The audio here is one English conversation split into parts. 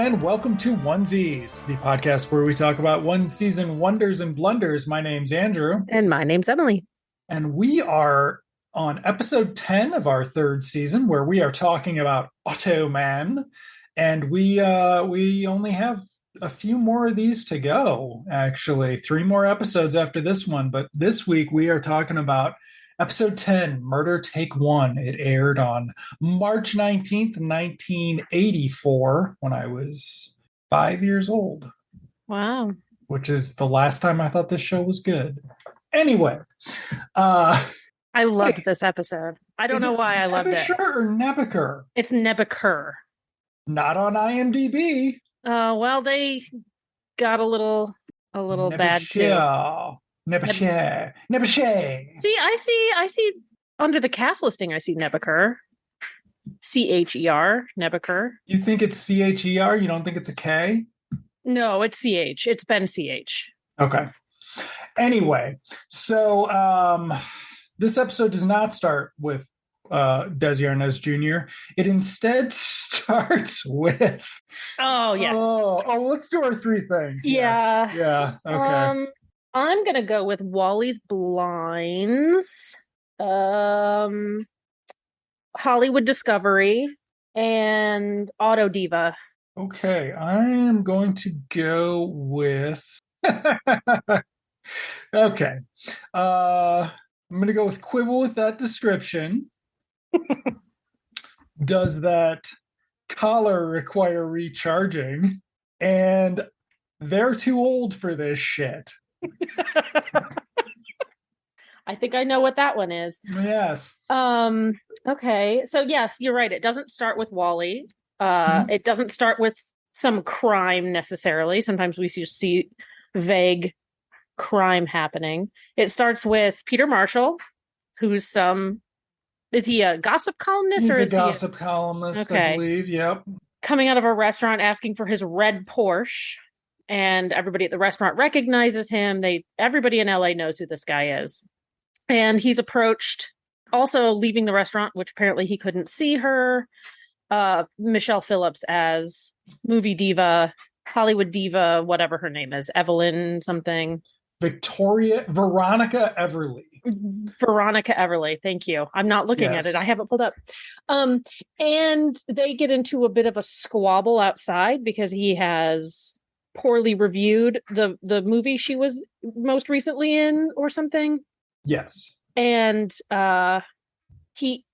and welcome to Onesies, the podcast where we talk about one season wonders and blunders. My name's Andrew. And my name's Emily. And we are on episode 10 of our third season, where we are talking about Automan. And we only have a few more of these to go, actually. 3 more episodes after this one. But this week we are talking about Episode 10, Murder Take 1. It aired on March 19th, 1984, when I was 5 years old. Wow. Which is the last time I thought this show was good. Anyway. I loved this episode. I don't know why I loved it. Nebusher or Nebuchadnezzar? It's Nebuchadnezzar. Not on IMDb. Well, they got a little bad too. Nebuchadnezzar. See, I see under the cast listing, I see Nebuchadnezzar. CHER, Nebuchadnezzar. You think it's CHER? You don't think it's a K? No, it's CH. It's been CH. Okay. Anyway, so this episode does not start with Desi Arnaz Jr. It instead starts with... Oh, yes. Oh, let's do our 3 things. Yeah. Yes. Yeah, okay. I'm going to go with Wally's Blinds, Hollywood Discovery, and Auto Diva. Okay, I am going to go with... Okay. I'm going to go with Quibble with that description. Does that collar require recharging? And they're too old for this shit. I think I know what that one is. Yes. Okay. So yes, you're right. It doesn't start with Wally. It doesn't start with some crime necessarily. Sometimes we just see vague crime happening. It starts with Peter Marshall, who's is he a gossip columnist? He's a gossip columnist, okay. I believe. Yep. Coming out of a restaurant asking for his red Porsche. And everybody at the restaurant recognizes him. Everybody in LA knows who this guy is. And he's approached, also leaving the restaurant, which apparently he couldn't see her. Michelle Phillips as movie diva, Hollywood diva, whatever her name is, Evelyn something. Veronica Everly. Veronica Everly, thank you. I'm not looking at it. I have it pulled up. And they get into a bit of a squabble outside because he has poorly reviewed the movie she was most recently in or something. Yes. And he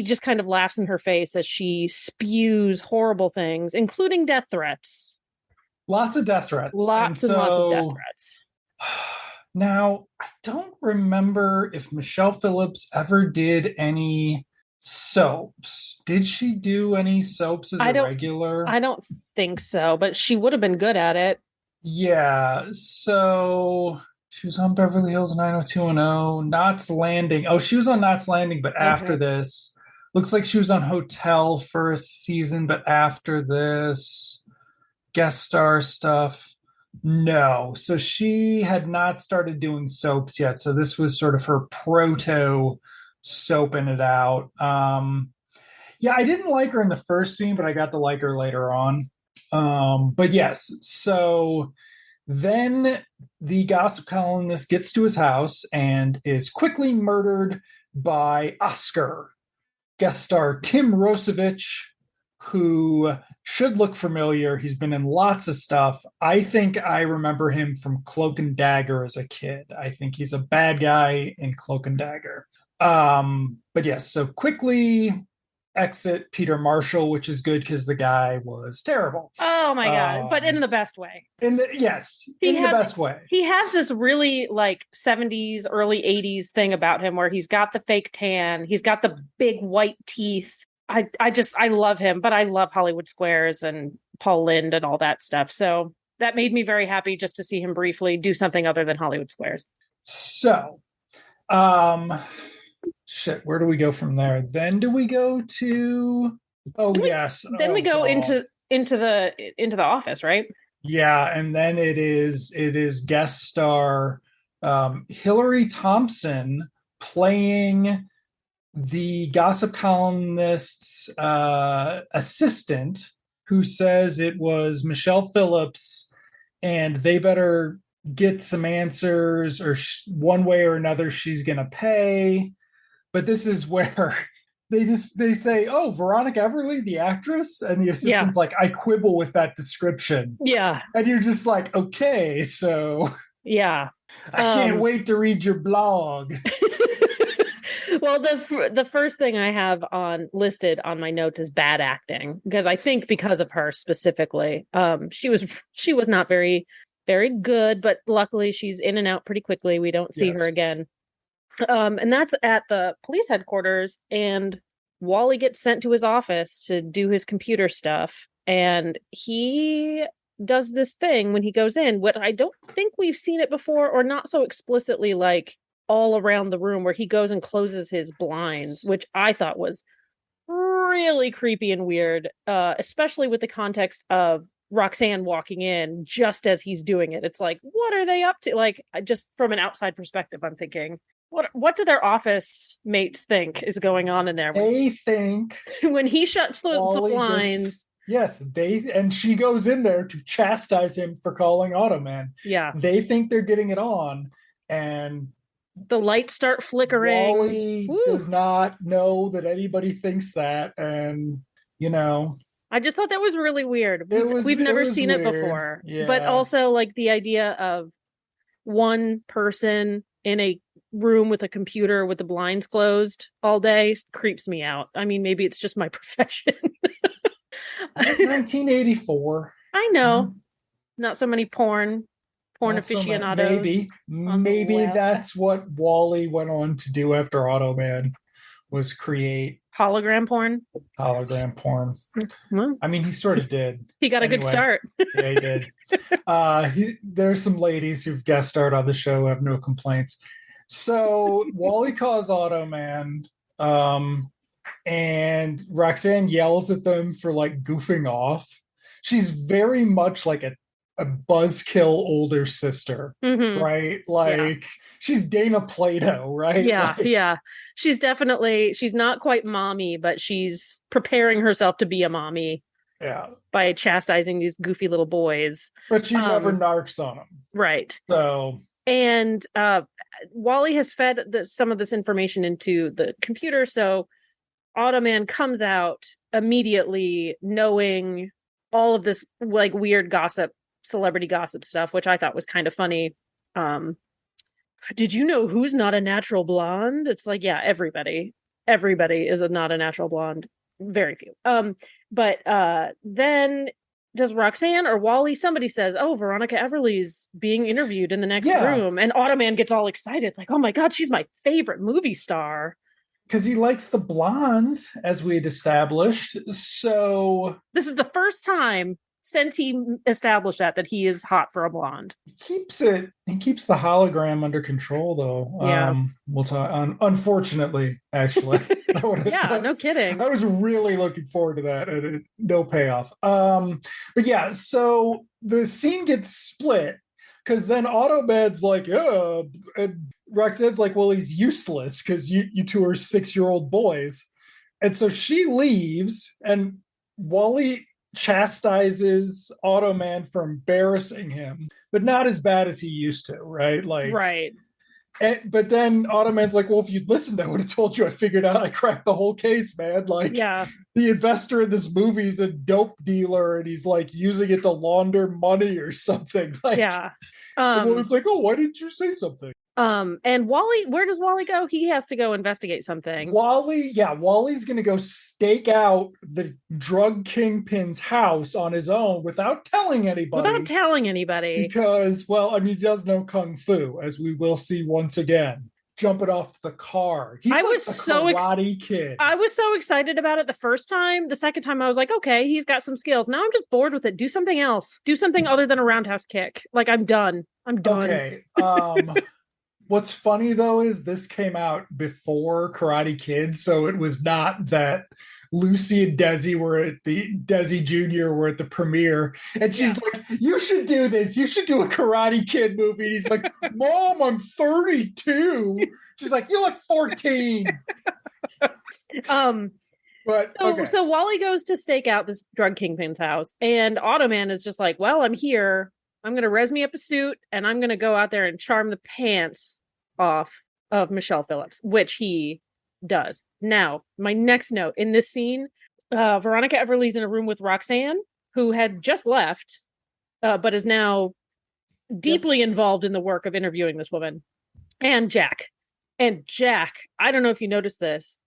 just kind of laughs in her face as she spews horrible things, including death threats. Lots of death threats. Lots and lots of death threats. Now, I don't remember if Michelle Phillips ever did any soaps. Did she do any soaps as a regular? I don't think so, but she would have been good at it. Yeah, so she was on Beverly Hills 90210, Knots Landing. Oh, she was on Knots Landing, but after this. Looks like she was on Hotel for a season, but after this, guest star stuff. No, so she had not started doing soaps yet, so this was sort of her proto soaping it out. Yeah, I didn't like her in the first scene, but I got to like her later on. But yes, so then the gossip columnist gets to his house and is quickly murdered by Oscar, guest star Tim Rosevich, who should look familiar. He's been in lots of stuff. I think I remember him from Cloak and Dagger as a kid. I think he's a bad guy in Cloak and Dagger. But yes, so quickly exit Peter Marshall, which is good because the guy was terrible. Oh my God. But in the best way. The best way. He has this really like 70s, early 80s thing about him where he's got the fake tan. He's got the big white teeth. I love him, but I love Hollywood Squares and Paul Lynde and all that stuff. So that made me very happy just to see him briefly do something other than Hollywood Squares. So, where do we go from there? Then do we go to? Then we go into the office, right? Yeah, and then it is guest star Hillary Thompson playing the gossip columnist's assistant, who says it was Michelle Phillips, and they better get some answers, or one way or another, she's going to pay. But this is where they say, "Oh, Veronica Everly, the actress," and the Yeah. assistant's like, "I quibble with that description," Yeah. and you're just like, "Okay, so Yeah. I can't wait to read your blog." Well, the first thing I have on listed on my notes is bad acting, because I think because of her specifically, she was not very good, but luckily she's in and out pretty quickly. We don't see her Yes. again. And that's at the police headquarters, and Wally gets sent to his office to do his computer stuff, and he does this thing when he goes in, what I don't think we've seen it before, or not so explicitly, like all around the room, where he goes and closes his blinds, which I thought was really creepy and weird, especially with the context of Roxanne walking in just as he's doing it. It's like, what are they up to? Like, just from an outside perspective, I'm thinking, what do their office mates think is going on in there They think when he shuts the Wally blinds? gets, yes, and she goes in there to chastise him for calling Automan. Yeah, They think they're getting it on, and the lights start flickering. Wally Woo. does not know that anybody thinks that, and you know, I just thought that was really weird. We've it never was seen weird. it before, Yeah. but also like the idea of one person in a room with a computer with the blinds closed all day creeps me out. I mean, maybe it's just my profession. It was 1984. I know, not so many porn Not so much. aficionados on the Maybe web. that's what Wally went on to do after Automan, was create Hologram porn. hologram porn. Well, I mean, he sort of did. he got a good start. Yeah, he did. There's some ladies who've guest starred on the show who have no complaints. So Wally calls Automan, and Roxanne yells at them for like goofing off. She's very much like a buzzkill older sister, right? Like, she's Dana Plato, right? Yeah, like, yeah. She's not quite mommy, but she's preparing herself to be a mommy. Yeah. By chastising these goofy little boys. But she never narcs on them. Right. So. And Wally has fed some of this information into the computer, so Automan comes out immediately knowing all of this like weird gossip, celebrity gossip stuff, which I thought was kind of funny. Did you know who's not a natural blonde? It's like, yeah, everybody is not a natural blonde. Very few. But then does Roxanne or Wally, somebody says, "Oh, Veronica Everly's being interviewed in the next room," and Automan gets all excited, like, "Oh my god, she's my favorite movie star." Because he likes the blondes, as we had established. So this is the first time since he established that he is hot for a blonde. He keeps the hologram under control, though. Yeah. We'll talk. Unfortunately, actually. Yeah, no kidding. I was really looking forward to that, and no payoff. But yeah, so the scene gets split because then Automan's like, "Oh," and Roxanne's like, "Well, he's useless because you two are 6-year-old boys," and so she leaves, and Wally chastises Automan for embarrassing him, but not as bad as he used to, right? Like, right. But then Automan's like, "Well, if you'd listened, I would have told you. I figured out. I cracked the whole case, man. Like, yeah, the investor in this movie is a dope dealer, and he's like using it to launder money or something." Like, yeah. Well, it's like, "Oh, why didn't you say something?" And Wally, where does Wally go? He has to go investigate something. Wally's gonna go stake out the drug kingpin's house on his own without telling anybody. Because, well, I mean, he does know kung fu, as we will see once again. Jumping off the car. He's like a karate kid. I was so excited about it the first time. The second time I was like, okay, he's got some skills. Now I'm just bored with it. Do something else. Do something other than a roundhouse kick. Like, I'm done. Okay. What's funny, though, is this came out before Karate Kid, so it was not that Lucy and Desi Jr. were at the premiere, and she's like, "You should do this. You should do a Karate Kid movie." And he's like, "Mom, I'm 32." She's like, "You look 14." But So, okay. so Wally goes to stake out this drug kingpin's house, and Automan is just like, well, I'm here. I'm going to res me up a suit, and I'm going to go out there and charm the pants off of Michelle Phillips, which he does. Now, my next note in this scene, Veronica Everly's in a room with Roxanne, who had just left, but is now Yep. deeply involved in the work of interviewing this woman, and Jack. And Jack, I don't know if you noticed this,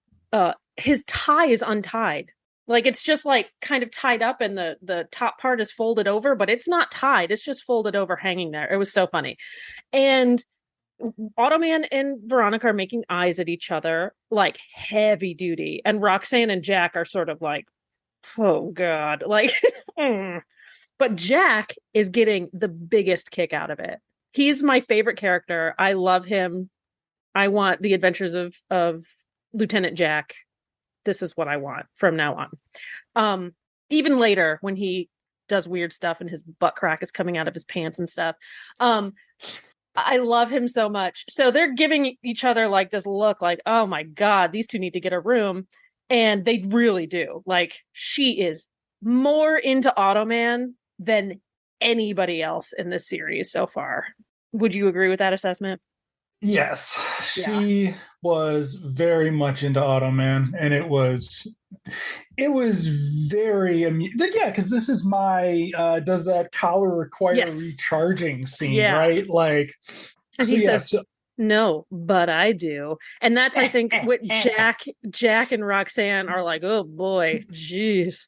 his tie is untied. Like it's just like kind of tied up and the top part is folded over, but it's not tied. It's just folded over hanging there. It was so funny. And Automan and Veronica are making eyes at each other, like heavy duty. And Roxanne and Jack are sort of like, oh God. Like but Jack is getting the biggest kick out of it. He's my favorite character. I love him. I want the adventures of Lieutenant Jack. This is what I want from now on. Even later when he does weird stuff and his butt crack is coming out of his pants and stuff. I love him so much. So they're giving each other like this look like, oh my God, these two need to get a room. And they really do. Like she is more into Automan than anybody else in this series so far. Would you agree with that assessment? Yes, Yeah. she was very much into Automan, and it was very yeah, because this is my does that collar require Yes. recharging scene, Yeah. right? Like, And so he yeah, says, so no, but I do. And that's, I think, what Jack and Roxanne are like, oh boy, jeez.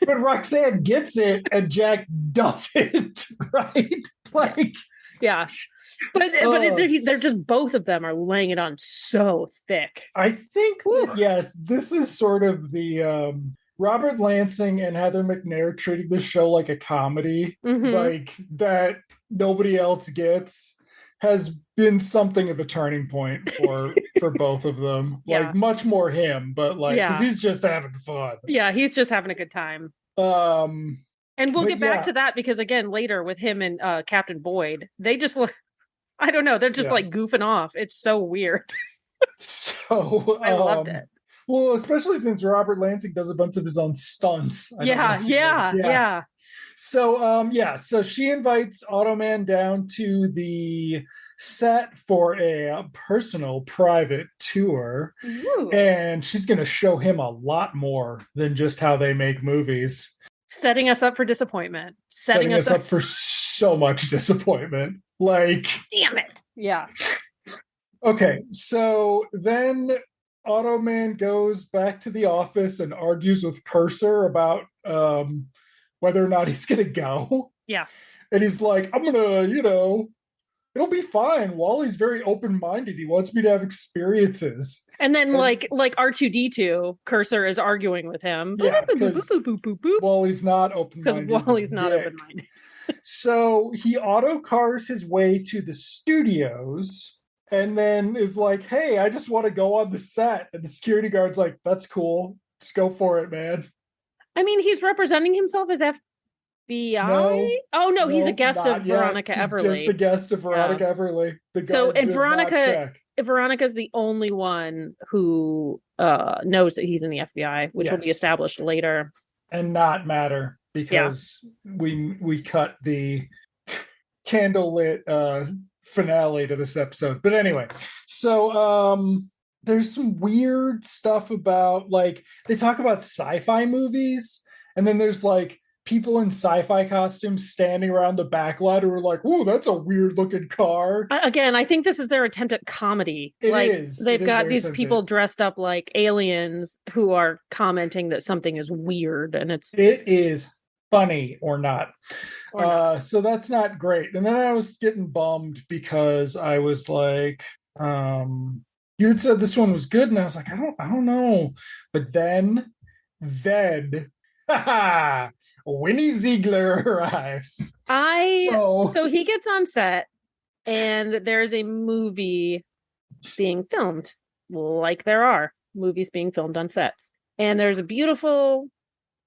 but Roxanne gets it and Jack doesn't, right? Yeah. Like, Yeah. But uh, they're just, both of them are laying it on so thick. I think Whew. that yes, this is sort of the Robert Lansing and Heather McNair treating this show like a comedy, Mm-hmm. like that nobody else gets, has been something of a turning point for both of them. Yeah. Like much more him, but like because Yeah. he's just having fun. Yeah. He's just having a good time. Um, And we'll but get back yeah, to that because, again, later with him and Captain Boyd, they just look, I don't know, they're just yeah. like goofing off. It's so weird. So, I loved it. well, especially since Robert Lansing does a bunch of his own stunts. I don't know Yeah. if you noticed. Yeah. Yeah. Yeah. So, yeah. So she invites Automan down to the set for a personal private tour, Ooh. and she's going to show him a lot more than just how they make movies, Setting us up for disappointment. Setting setting us us up. up for so much disappointment. Like, Damn it. Yeah. okay, so then Automan goes back to the office and argues with Cursor about whether or not he's going to go. Yeah. And he's like, I'm going to, it'll be fine. Wally's very open minded. He wants me to have experiences. And then And like R2D2, Cursor is arguing with him. yeah, because Wally's not open Because minded. Wally's not open minded. So he auto cars his way to the studios and then is like, hey, I just want to go on the set. And the security guard's like, that's cool. Just go for it, man. I mean, he's representing himself as FBI. No, Oh no, he's a no, guest of not yet. Veronica He's just Everly. a guest of Yeah. Veronica Everly. The So guard and does not check. Veronica's the only one who knows that he's in the FBI, which will be Yes. established later. And not matter Yeah. because we cut the candlelit finale to this episode. But anyway, so there's some weird stuff about like they talk about sci-fi movies, and then there's like people in sci-fi costumes standing around the back lot who are like, "Ooh, that's a weird looking car." Again, I think this is their attempt at comedy. It like is. they've It is got their these attempt people at- dressed up like aliens who are commenting that something is weird, and it's It is funny or not. or not. So that's not great. And then I was getting bummed because I was like, you had said this one was good, and I was like, I don't know. But then, Winnie Ziegler arrives. So he gets on set, and there's a movie being filmed, like there are movies being filmed on sets. And there's a beautiful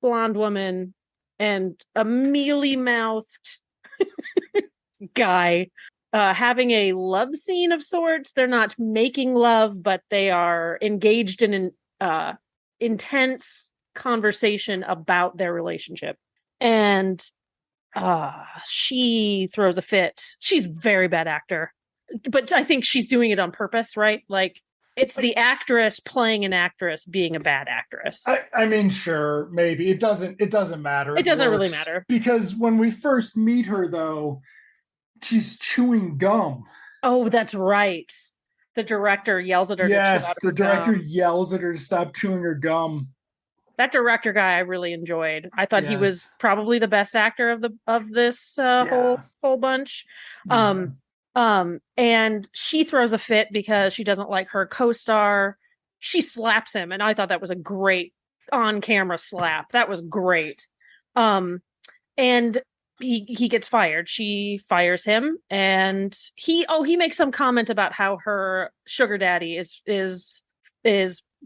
blonde woman and a mealy-mouthed guy having a love scene of sorts. They're not making love, but they are engaged in an intense conversation about their relationship. And she throws a fit. She's a very bad actor, but I think she's doing it on purpose, right? Like it's the actress playing an actress being a bad actress. I mean, sure, maybe it doesn't matter. It It doesn't really works matter. because when we first meet her, though, she's chewing gum. Oh, that's right. The director yells at her to chew Yes, out the her director gum. yells at her to stop chewing her gum. That director guy I really enjoyed. I thought he Yes. was probably the best actor of this Yeah. whole bunch. Yeah. And she throws a fit because she doesn't like her co-star. She slaps him, and I thought that was a great on-camera slap. That was great. And he gets fired. She fires him, and he makes some comment about how her sugar daddy is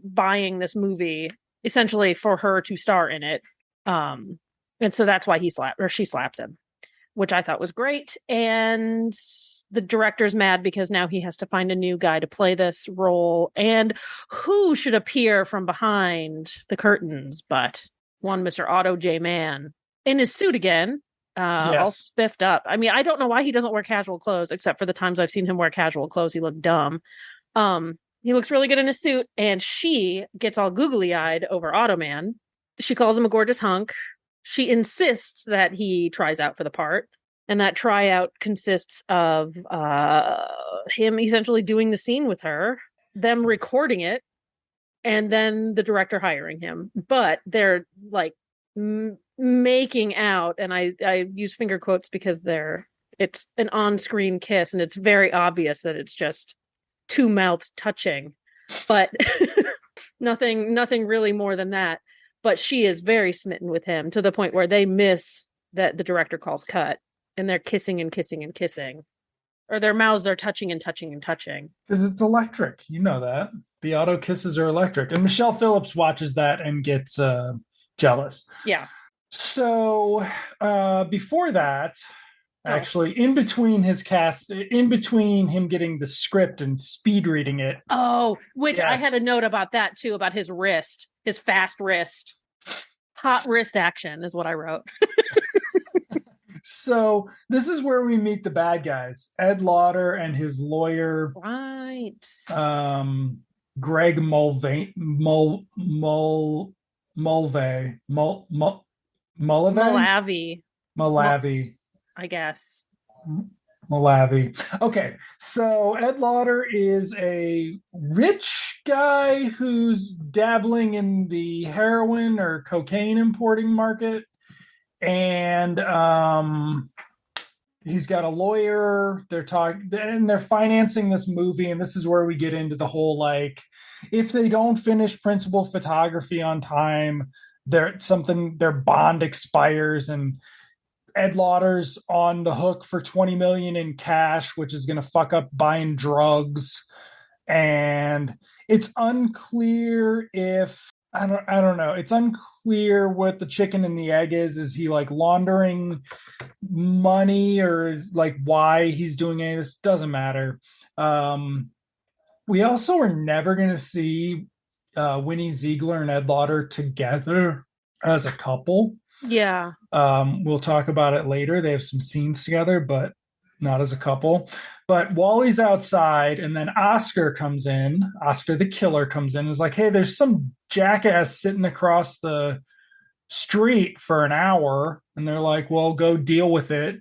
buying this movie essentially for her to star in it. And so that's why she slaps him, which I thought was great. And the director's mad because now he has to find a new guy to play this role. And who should appear from behind the curtains but one Mr. Otto J. Mann in his suit again, all Yes. spiffed up. I mean, I don't know why he doesn't wear casual clothes, except for the times I've seen him wear casual clothes. He looked dumb. He looks really good in his suit, and she gets all googly eyed over Automan. She calls him a gorgeous hunk. She insists that he tries out for the part, and that tryout consists of him essentially doing the scene with her, them recording it, and then the director hiring him. But they're like making out, and I use finger quotes because it's an on-screen kiss, and it's very obvious that it's just two mouths touching, but nothing really more than that. But she is very smitten with him to the point where they miss that the director calls cut, and they're kissing and kissing and kissing, or their mouths are touching and touching and touching. Because it's electric. You know that. The auto kisses are electric. And Michelle Phillips watches that and gets jealous. Yeah. So before that, actually, in between him getting the script and speed reading it. Oh, which yes. I had a note about that too, about his wrist, his fast wrist. Hot wrist action is what I wrote. So this is where we meet the bad guys, Ed Lauder and his lawyer, right? Greg Mulvey, Malavi, I guess. Malavi. Okay, so Ed Lauder is a rich guy who's dabbling in the heroin or cocaine importing market, and he's got a lawyer. They're talking and they're financing this movie, and this is where we get into the whole like, if they don't finish principal photography on time, their bond expires, and Ed Lauder's on the hook for 20 million in cash, which is going to fuck up buying drugs. And it's unclear if I don't know. It's unclear what the chicken and the egg is. Is he like laundering money, or is like why he's doing any of this? Doesn't matter. We also are never going to see Winnie Ziegler and Ed Lauder together as a couple. Yeah. We'll talk about it later. They have some scenes together, but not as a couple. But Wally's outside, and then Oscar comes in. Oscar the killer comes in and is like, hey, there's some jackass sitting across the street for an hour. And they're like, well, go deal with it.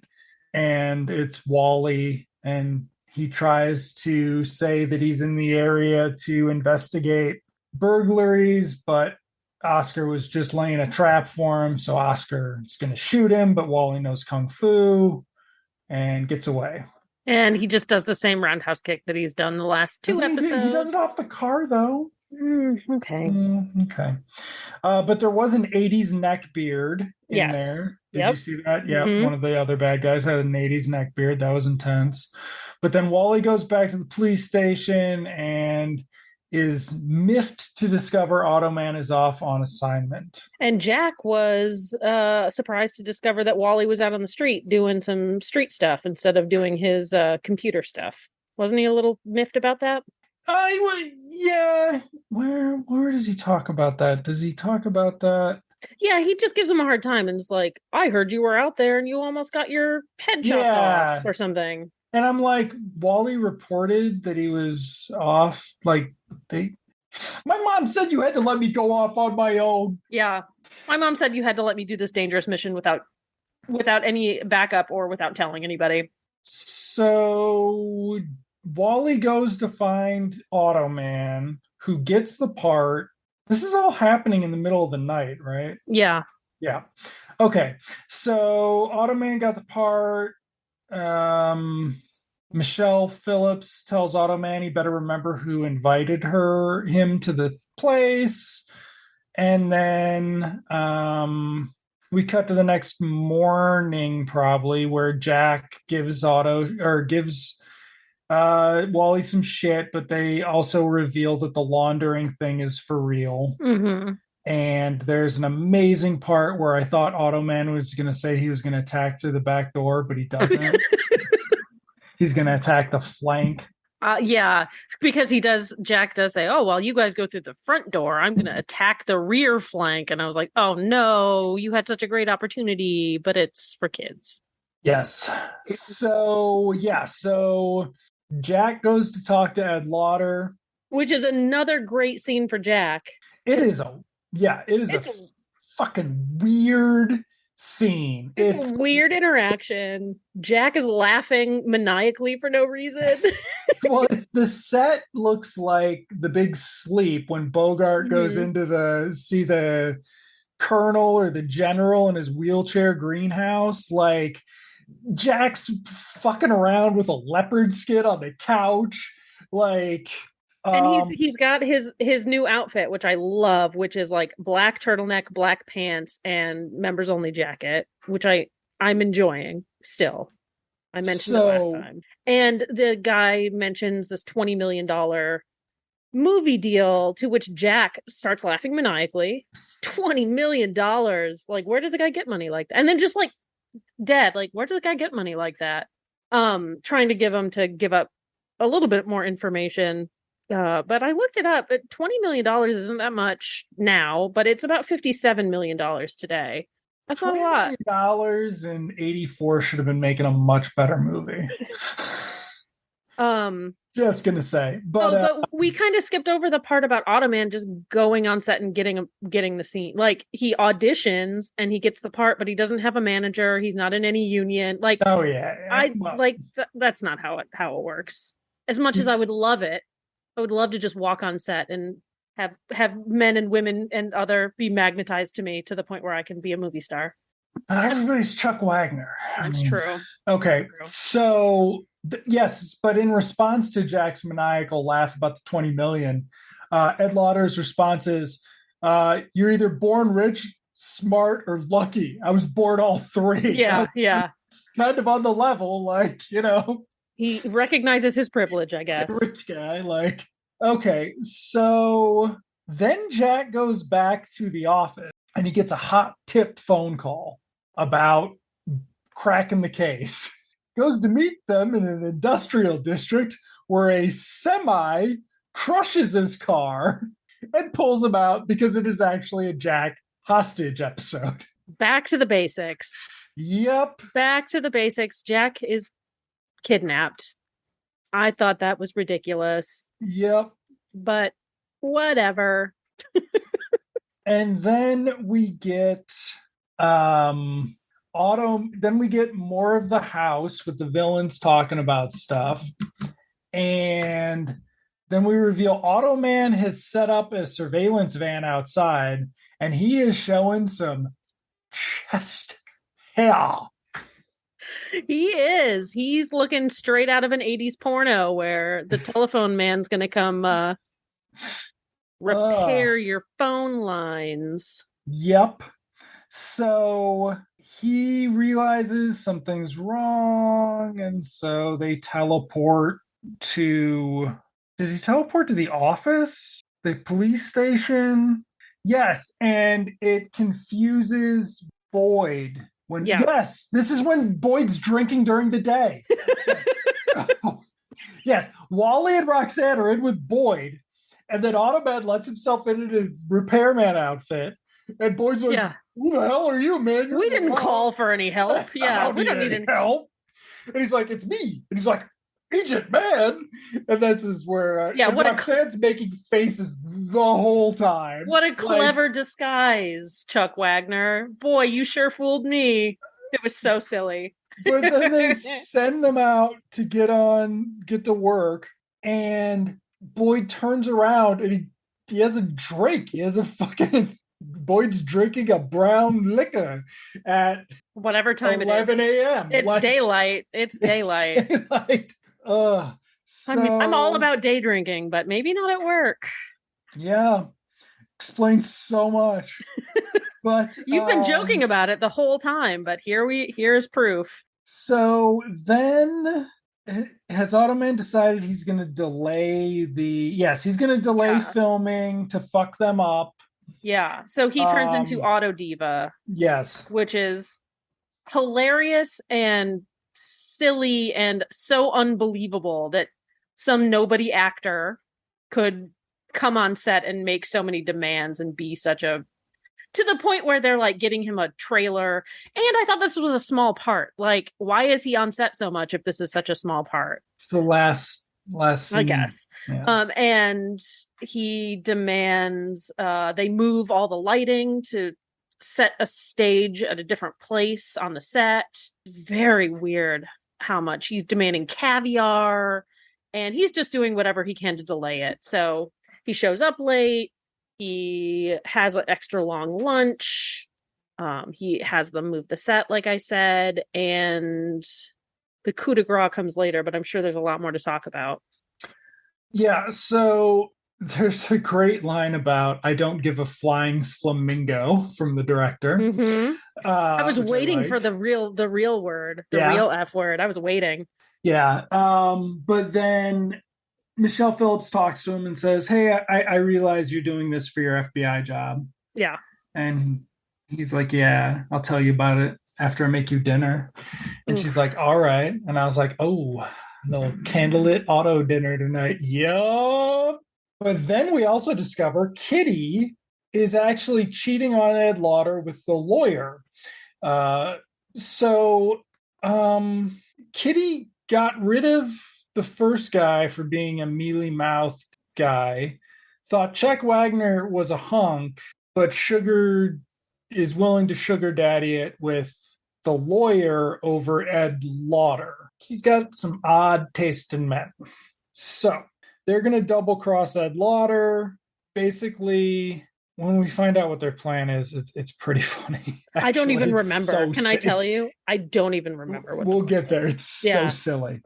And it's Wally, and he tries to say that he's in the area to investigate burglaries, but Oscar was just laying a trap for him. So Oscar is going to shoot him, but Wally knows Kung Fu and gets away. And he just does the same roundhouse kick that he's done the last two episodes. He does it off the car, though. Okay. Okay. But there was an 80s neck beard in there. Did you see that? Yeah. Mm-hmm. One of the other bad guys had an 80s neck beard. That was intense. But then Wally goes back to the police station and is miffed to discover Automan is off on assignment. And Jack was surprised to discover that Wally was out on the street doing some street stuff instead of doing his computer stuff. Wasn't he a little miffed about that? Yeah. Where does he talk about that? Does he talk about that? Yeah, he just gives him a hard time and is like, I heard you were out there and you almost got your head chopped off Yeah. or something. And I'm like, Wally reported that he was off. Like, they, my mom said you had to let me go off on my own. Yeah. My mom said you had to let me do this dangerous mission without any backup or without telling anybody. So Wally goes to find Automan, who gets the part. This is all happening in the middle of the night, right? Yeah. Yeah. Okay. So Automan got the part. Um, Michelle Phillips tells Automan he better remember who invited him to the place. And then we cut to the next morning, probably, where Jack gives Wally some shit, but they also reveal that the laundering thing is for real. Mm-hmm. And there's an amazing part where I thought Automan was going to say he was going to attack through the back door, but he doesn't. He's going to attack the flank. Yeah, because Jack does say, oh, well, you guys go through the front door. I'm going to attack the rear flank. And I was like, oh, no, you had such a great opportunity, but it's for kids. Yes. So Jack goes to talk to Ed Lauder. Which is another great scene for Jack. It is a fucking weird scene. It's a weird interaction. Jack is laughing maniacally for no reason. Well, the set looks like The Big Sleep when Bogart goes into see the colonel or the general in his wheelchair greenhouse. Like Jack's fucking around with a leopard skin on the couch. Like and he's got his new outfit, which I love, which is like black turtleneck, black pants, and members only jacket, which I'm enjoying still. I mentioned it last time. And the guy mentions this $20 million movie deal, to which Jack starts laughing maniacally. It's $20 million. Like, where does a guy get money like that? And then just like dead, like, where does a guy get money like that? Trying to give him to give up a little bit more information. But I looked it up. But $20 million isn't that much now, but it's about $57 million today. That's not a lot. $20 in 84 should have been making a much better movie. Just gonna say. But we kind of skipped over the part about Automan just going on set and getting the scene. Like, he auditions and he gets the part, but he doesn't have a manager. He's not in any union. Like, oh yeah, that's not how it works. As much as I would love it, I would love to just walk on set and have men and women and other be magnetized to me to the point where I can be a movie star. Everybody's Chuck Wagner. That's true. Okay, so yes, but in response to Jack's maniacal laugh about the 20 million, Ed Lauder's response is, "You're either born rich, smart, or lucky. I was born all three." Yeah. It's kind of on the level, like, he recognizes his privilege, I guess. Rich guy, like, okay. So then Jack goes back to the office and he gets a hot tip phone call about cracking the case. Goes to meet them in an industrial district where a semi crushes his car and pulls him out because it is actually a Jack hostage episode. Back to the basics. Yep. Back to the basics. Jack is kidnapped. I thought that was ridiculous. Yep. But whatever. And then we get then we get more of the house with the villains talking about stuff. And then we reveal Automan has set up a surveillance van outside and he is showing some chest hair. He is. He's looking straight out of an 80s porno where the telephone man's going to come repair your phone lines. Yep. So he realizes something's wrong, and so they teleport to. Does he teleport to the office? The police station? Yes, and it confuses Boyd. Yes, this is when Boyd's drinking during the day. Yes, Wally and Roxanne are in with Boyd, and then Automan lets himself in his repairman outfit, and Boyd's like, Yeah. "Who the hell are you, man? You're We in the didn't wrong. call for any help. I Yeah, don't we need don't need any any. help." And he's like, "It's me," and he's like, "Agent Man," and this is where Yeah, and Roxanne's making faces the whole time, what a like. clever disguise, Chuck Wagner. Boy, you sure fooled me. It was so silly. But then they send them out to get to work, and Boyd turns around and he has a drink. He has a fucking Boyd's drinking a brown liquor at Whatever time it is. 11 a.m. It's Like daylight. It's it's daylight. daylight. I mean, I'm all So about day drinking, but maybe not at work. yeah, explains so much. But You've been joking about it the whole time, but here's proof. so then has Automan decided he's going to delay he's going to delay Yeah. filming to fuck them up. Yeah. So he turns into Um, Auto Diva, yes. which is hilarious and silly and so unbelievable that some nobody actor could come on set and make so many demands and be such a to the point where they're like getting him a trailer. And I thought this was a small part. Like, why is he on set so much if this is such a small part? It's the last scene. I guess. Yeah. And he demands they move all the lighting to set a stage at a different place on the set. Very weird how much he's demanding caviar, and he's just doing whatever he can to delay it. So he shows up late. He has an extra long lunch. He has them move the set, like I said, and the coup de grace comes later, but I'm sure there's a lot more to talk about. Yeah, so there's a great line about "I don't give a flying flamingo" from the director, Mm-hmm. I was which I waiting for liked. the real word, the Yeah, real F word. I was waiting. yeah. But then Michelle Phillips talks to him and says, "Hey, I realize you're doing this for your FBI job," Yeah. and he's like, "Yeah, I'll tell you about it after I make you dinner." And she's Oof. like, "All right," and I was like, "Oh, no candlelit auto dinner tonight." Yup. But then we also discover Kitty is actually cheating on Ed Lauder with the lawyer. Uh, so um, Kitty got rid of the first guy for being a mealy mouthed guy, thought Chuck Wagner was a hunk, but Sugar is willing to sugar daddy it with the lawyer over Ed Lauder. He's got some odd taste in men. So they're going to double cross Ed Lauder. Basically, when we find out what their plan is, it's pretty funny. I don't Actually, even it's remember. so Can I tell it's you? I don't even remember what the we'll plan get there. is. It's so Yeah. silly.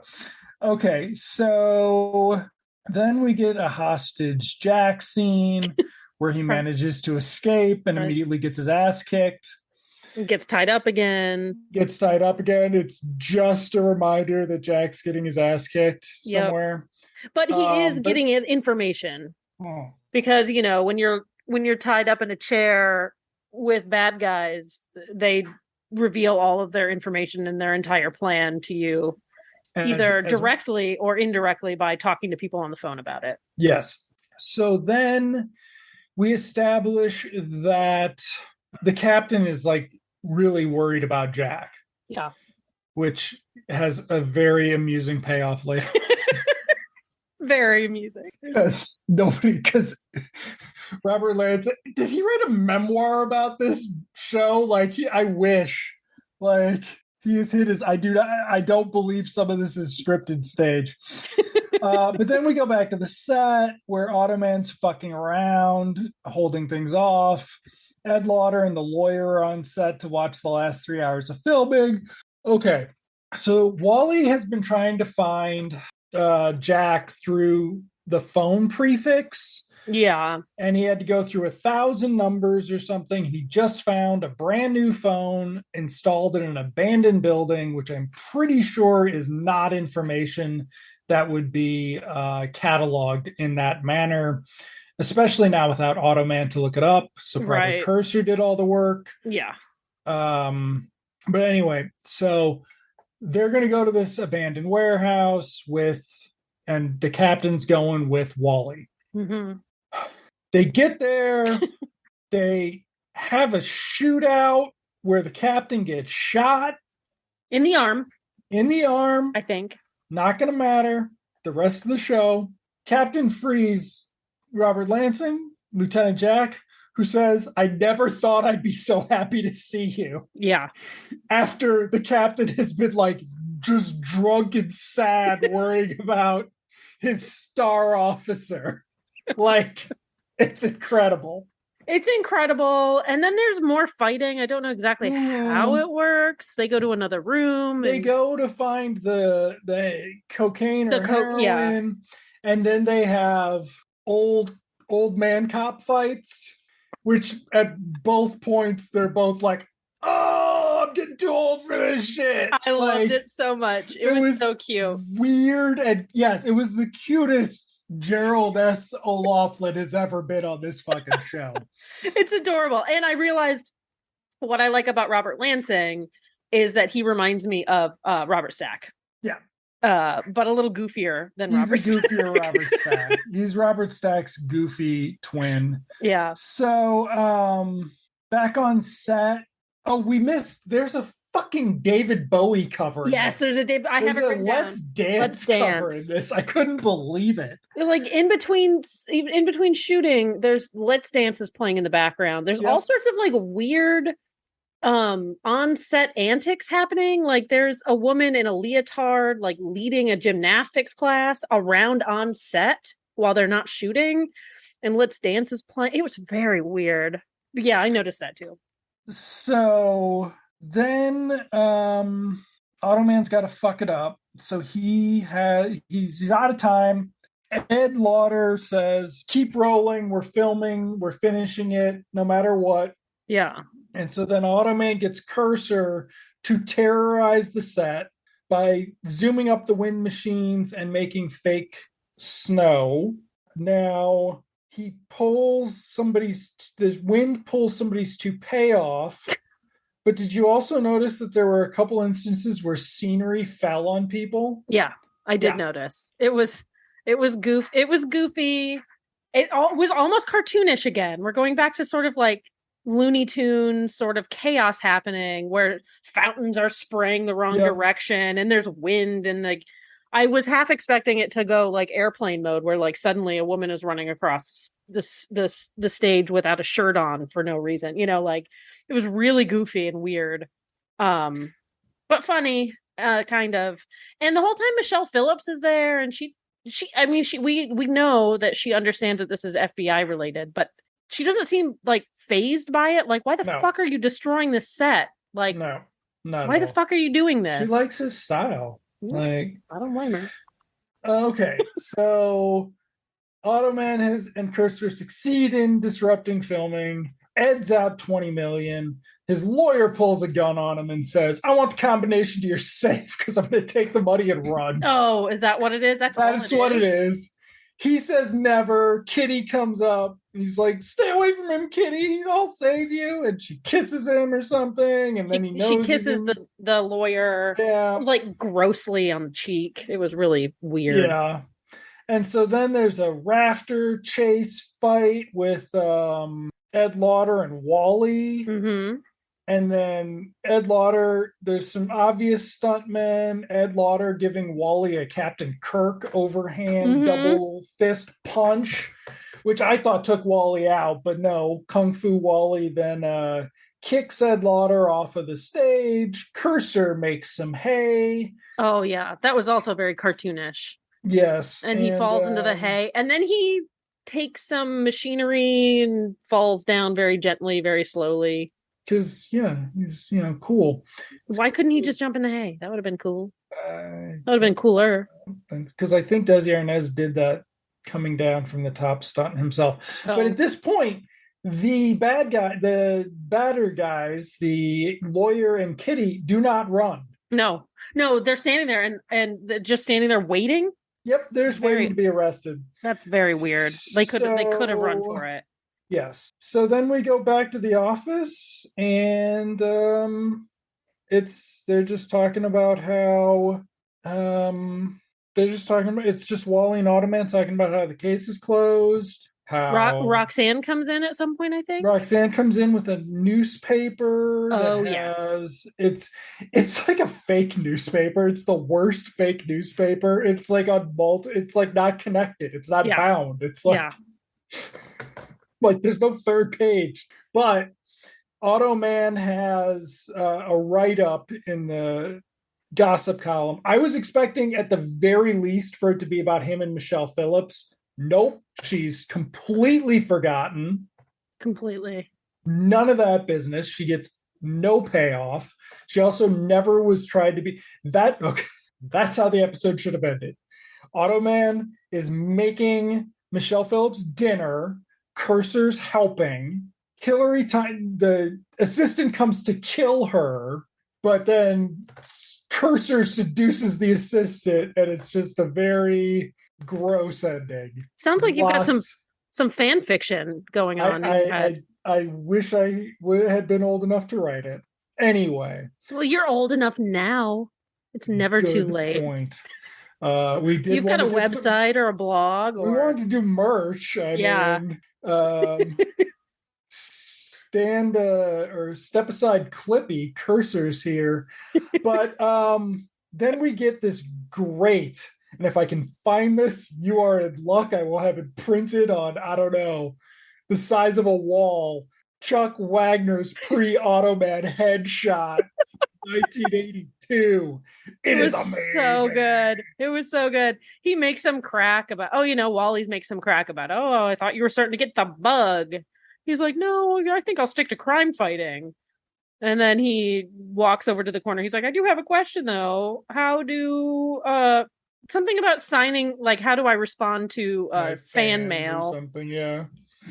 Okay, so then we get a hostage Jack scene where he manages to escape and immediately gets his ass kicked. Gets tied up again. Gets tied up again. It's just a reminder that Jack's getting his ass kicked Yep. somewhere. But he is But getting information oh, because when you're tied up in a chair with bad guys, they reveal all of their information and their entire plan to you, either as directly or indirectly by talking to people on the phone about it. yes. So then we establish that the captain is like really worried about Jack, Yeah. which has a very amusing payoff later. Very amusing. Because Robert Lansing, did he write a memoir about this show? Like, I wish, like, he has hit his. I don't believe some of this is scripted stage. But then we go back to the set where Automan's fucking around, holding things off. Ed Lauder and the lawyer are on set to watch the last 3 hours of filming. Okay, so Wally has been trying to find Jack through the phone prefix. Yeah. And he had to go through 1,000 numbers or something. He just found a brand new phone installed in an abandoned building, which I'm pretty sure is not information that would be cataloged in that manner, especially now without Automan to look it up. So probably Right. Cursor did all the work. Yeah. But anyway, so they're going to go to this abandoned warehouse with and the captain's going with Wally. Mm-hmm. They get there, they have a shootout where the captain gets shot In the arm, in the arm. I think. Not going to matter. The rest of the show, Captain frees Robert Lansing, Lieutenant Jack, who says, I never thought I'd be so happy to see you. Yeah. After the captain has been like just drunk and sad, worrying about his star officer. Like, it's incredible. It's incredible. And then there's more fighting. I don't know exactly how it works. They go to another room. They go to find the cocaine or Yeah. heroin, and then they have old man cop fights, which at both points they're both like, "Oh, I'm getting too old for this shit." I loved Like, it so much. It was so cute. Weird, and yes, it was the cutest Gerald S. O'Laughlin has ever been on this fucking show. It's adorable. And I realized what I like about Robert Lansing is that he reminds me of Robert Stack. Yeah. But a little goofier than Robert Stack. He's a goofier Robert Stack. He's Robert Stack's goofy twin. Yeah. So, back on set. Oh, we missed. There's a fucking David Bowie cover. Yes, there's a David. I have it written down. Let's Dance cover in this. I couldn't believe it. Like in between shooting, there's Let's Dance is playing in the background. There's all sorts of like weird on-set antics happening. Like there's a woman in a leotard like leading a gymnastics class around on set while they're not shooting, and Let's Dance is playing. It was very weird. But yeah, I noticed that too. So then Automan's got to fuck it up. So he's out of time. Ed Lauder says, keep rolling, we're filming, we're finishing it no matter what. Yeah. And so then Automan gets Cursor to terrorize the set by zooming up the wind machines and making fake snow. Now the wind pulls somebody's toupee off. But did you also notice that there were a couple instances where scenery fell on people? Yeah, I did notice. It was goofy. It was almost cartoonish again. We're going back to sort of like Looney Tunes sort of chaos happening where fountains are spraying the wrong direction and there's wind, and like I was half expecting it to go like airplane mode where like suddenly a woman is running across the stage without a shirt on for no reason. Like it was really goofy and weird. But funny, kind of. And the whole time Michelle Phillips is there, and we know that she understands that this is FBI related, but she doesn't seem like phased by it. Like, why the fuck are you destroying this set? Like, no, why the fuck are you doing this? She likes his style. Like, I don't blame her. Okay, so Automan and Cursor succeed in disrupting filming. Ed's out $20 million. His lawyer pulls a gun on him and says, I want the combination to your safe because I'm going to take the money and run. Oh, is that what it is? That's what it is. He says never. Kitty comes up. He's like, stay away from him, Kitty. I'll save you. And she kisses him or something. And then he knows. She kisses the lawyer like grossly on the cheek. It was really weird. Yeah. And so then there's a rafter chase fight with Ed Lauder and Wally. Mm-hmm. And then Ed Lauder, there's some obvious stuntmen. Ed Lauder giving Wally a Captain Kirk overhand double fist punch, which I thought took Wally out, but no. Kung Fu Wally then kicks Ed Lauder off of the stage. Cursor makes some hay. Oh, yeah. That was also very cartoonish. Yes. And he falls into the hay. And then he takes some machinery and falls down very gently, very slowly. Because, he's, cool. Why couldn't he just jump in the hay? That would have been cool. That would have been cooler. Because I think Desi Arnaz did that coming down from the top stunt himself. Oh. But at this point, the badder guys, the lawyer and Kitty, do not run. No, they're standing there and they're just standing there waiting. Yep, they're just waiting to be arrested. That's very weird. They could have run for it. Yes. So then we go back to the office, and they're just talking about how they're just talking about it's just Wally and Automan talking about how the case is closed, how Roxanne comes in at some point, I think. Roxanne comes in with a newspaper that Oh, yes. has it's like a fake newspaper. It's the worst fake newspaper. It's like on it's like not connected. It's not Yeah. bound. It's Yeah. like there's no third page. But Automan has a write up in the gossip column. I was expecting at the very least for it to be about him and Michelle Phillips. Nope, she's completely forgotten. Completely. None of that business. She gets no payoff. She also never was tried to be that. Okay, that's how the episode should have ended. Automan is making Michelle Phillips dinner. Cursor's helping. Hillary time the assistant comes to kill her, but then Cursor seduces the assistant, and it's just a very gross ending. Sounds like you've got Lots. some fan fiction going I on in your head. I wish I had been old enough to write it. Anyway, Well, you're old enough now. It's never too good late. point. We did You've got want a to get some. website or a blog We or wanted to do merch. I yeah. mean, stand or step aside Clippy cursors here, but then we get this great. And if I can find this, you are in luck. I will have it printed on, I don't know, the size of a wall. Chuck Wagner's pre-Automan headshot, 1982. It It is was so amazing. good. It was so good. He makes some crack about, oh, Wally's makes some crack about, oh, I thought you were starting to get the bug. He's like, no, I think I'll stick to crime fighting. And then he walks over to the corner. He's like, I do have a question though. How do something about signing, like how do I respond to My fan fans or mail? something, yeah.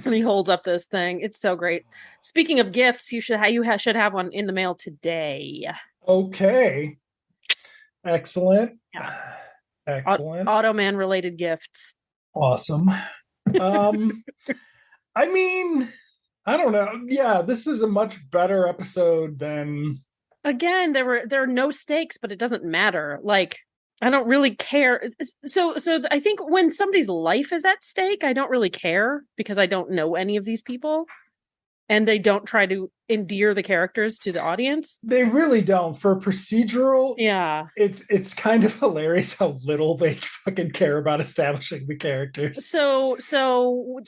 And he holds up this thing. It's so great. Speaking of gifts, should have one in the mail today. Okay. Excellent. Yeah. Excellent. Automan related gifts. Awesome. Um, I mean, I don't know. Yeah, this is a much better episode than Again, there are no stakes, but it doesn't matter. Like I don't really care. So I think when somebody's life is at stake, I don't really care because I don't know any of these people and they don't try to endear the characters to the audience. they really don't. For procedural, Yeah. it's kind of hilarious how little they fucking care about establishing the characters. So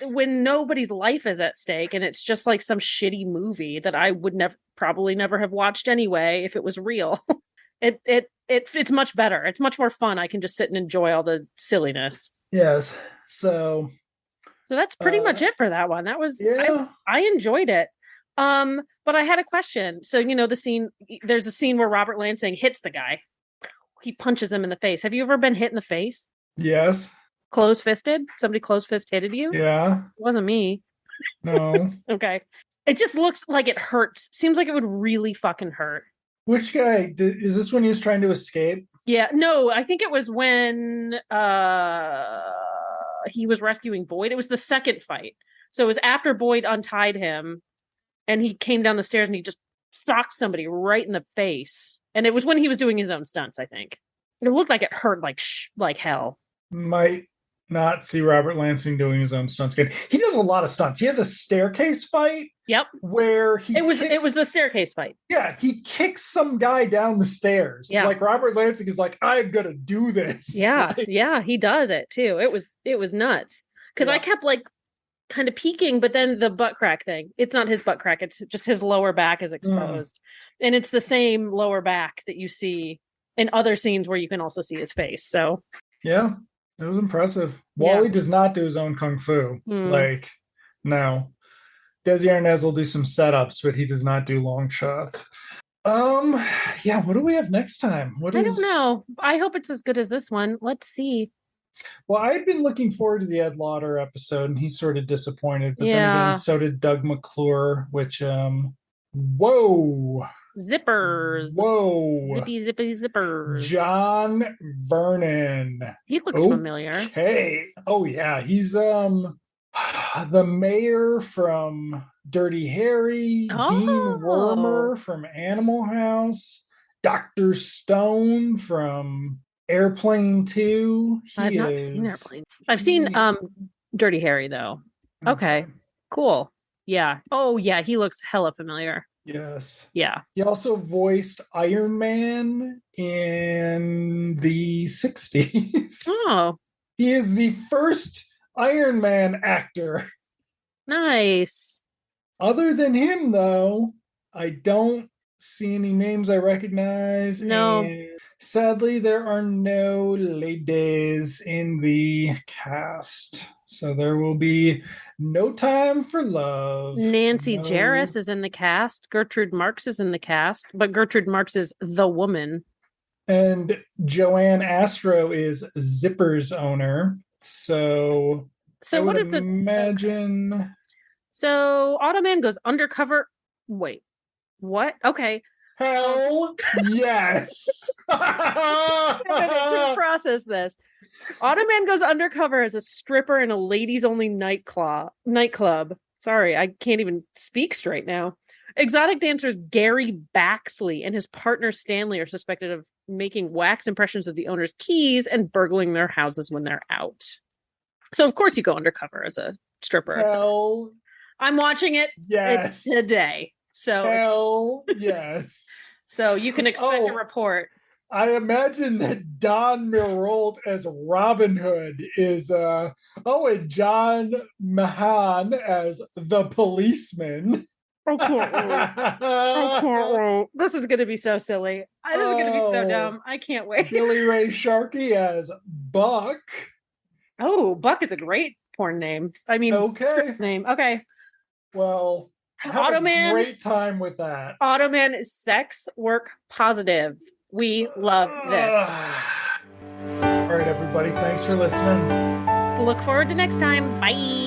when nobody's life is at stake and it's just like some shitty movie that I would probably never have watched anyway if it was real. It's much better. It's much more fun. I can just sit and enjoy all the silliness. Yes. So So that's pretty much it for that one. That was yeah. I enjoyed it. But I had a question. So the scene. There's a scene where Robert Lansing hits the guy. He punches him in the face. Have you ever been hit in the face? Yes. Close fisted? Somebody close fist hitted you? Yeah. It wasn't me. No. Okay. It just looks like it hurts. Seems like it would really fucking hurt. Which guy is this when he was trying to escape? Yeah, no, I think it was when he was rescuing Boyd. It was the second fight. So it was after Boyd untied him and he came down the stairs and he just socked somebody right in the face. And it was when he was doing his own stunts, I think. It looked like it hurt like hell. Might not see Robert Lansing doing his own stunts again. He does a lot of stunts. He has a staircase fight. Yep. Where it was the staircase fight. Yeah, he kicks some guy down the stairs. Yeah. Like Robert Lansing is like, I'm gonna do this. Yeah, like, yeah, he does it too. It was nuts. Because I kept like kind of peeking, but then the butt crack thing. It's not his butt crack, it's just his lower back is exposed. And it's the same lower back that you see in other scenes where you can also see his face. So yeah, it was impressive. Wally does not do his own kung fu. Like, no. Desi Arnaz will do some setups, but he does not do long shots. Yeah, what do we have next time? I don't know. I hope it's as good as this one. Let's see. Well, I've been looking forward to the Ed Lauder episode, and he's sort of disappointed. But then again, so did Doug McClure, which whoa. Zippers. Whoa. Zippy zippers. John Vernon. He looks familiar. Okay. Oh yeah. He's the mayor from Dirty Harry, Dean Wormer from Animal House, Dr. Stone from Airplane 2. I've He not seen is. Airplane. I've seen He, Dirty Harry though. okay. Okay, cool. Yeah. Oh yeah, he looks hella familiar. Yes. Yeah. He also voiced Iron Man in the 60s. Oh, He is the first Iron Man actor. nice. Other than him, though, I don't see any names I recognize, No, and sadly, there are no ladies in the cast. So there will be no time for love. Nancy No. Jarris is in the cast. Gertrude Marks is in the cast, but Gertrude Marks is the woman. And Joanne Astro is Zipper's owner. So I So would what is the okay? imagine. So Automan goes undercover. Wait, what? Okay. Um, Hell yes. I couldn't process this. Automan goes undercover as a stripper in a ladies only nightclub. Sorry, I can't even speak straight now. Exotic dancers Gary Baxley and his partner Stanley are suspected of making wax impressions of the owner's keys and burgling their houses when they're out. So of course you go undercover as a stripper. Hell I'm watching it yes. today. Hell yes. So you can expect a Oh, report. I imagine that Don Mirault as Robin Hood is and John Mahan as the policeman. I can't wait. I can't wait. This is going to be so silly. This is going to be so Oh, dumb. I can't wait. Billy Ray Sharkey as Buck. Oh, Buck is a great porn name. I mean, Okay. script name. Okay. Well, have a Automan. great time with that. Automan is sex work positive. We love this. All right, everybody. Thanks for listening. Look forward to next time. Bye.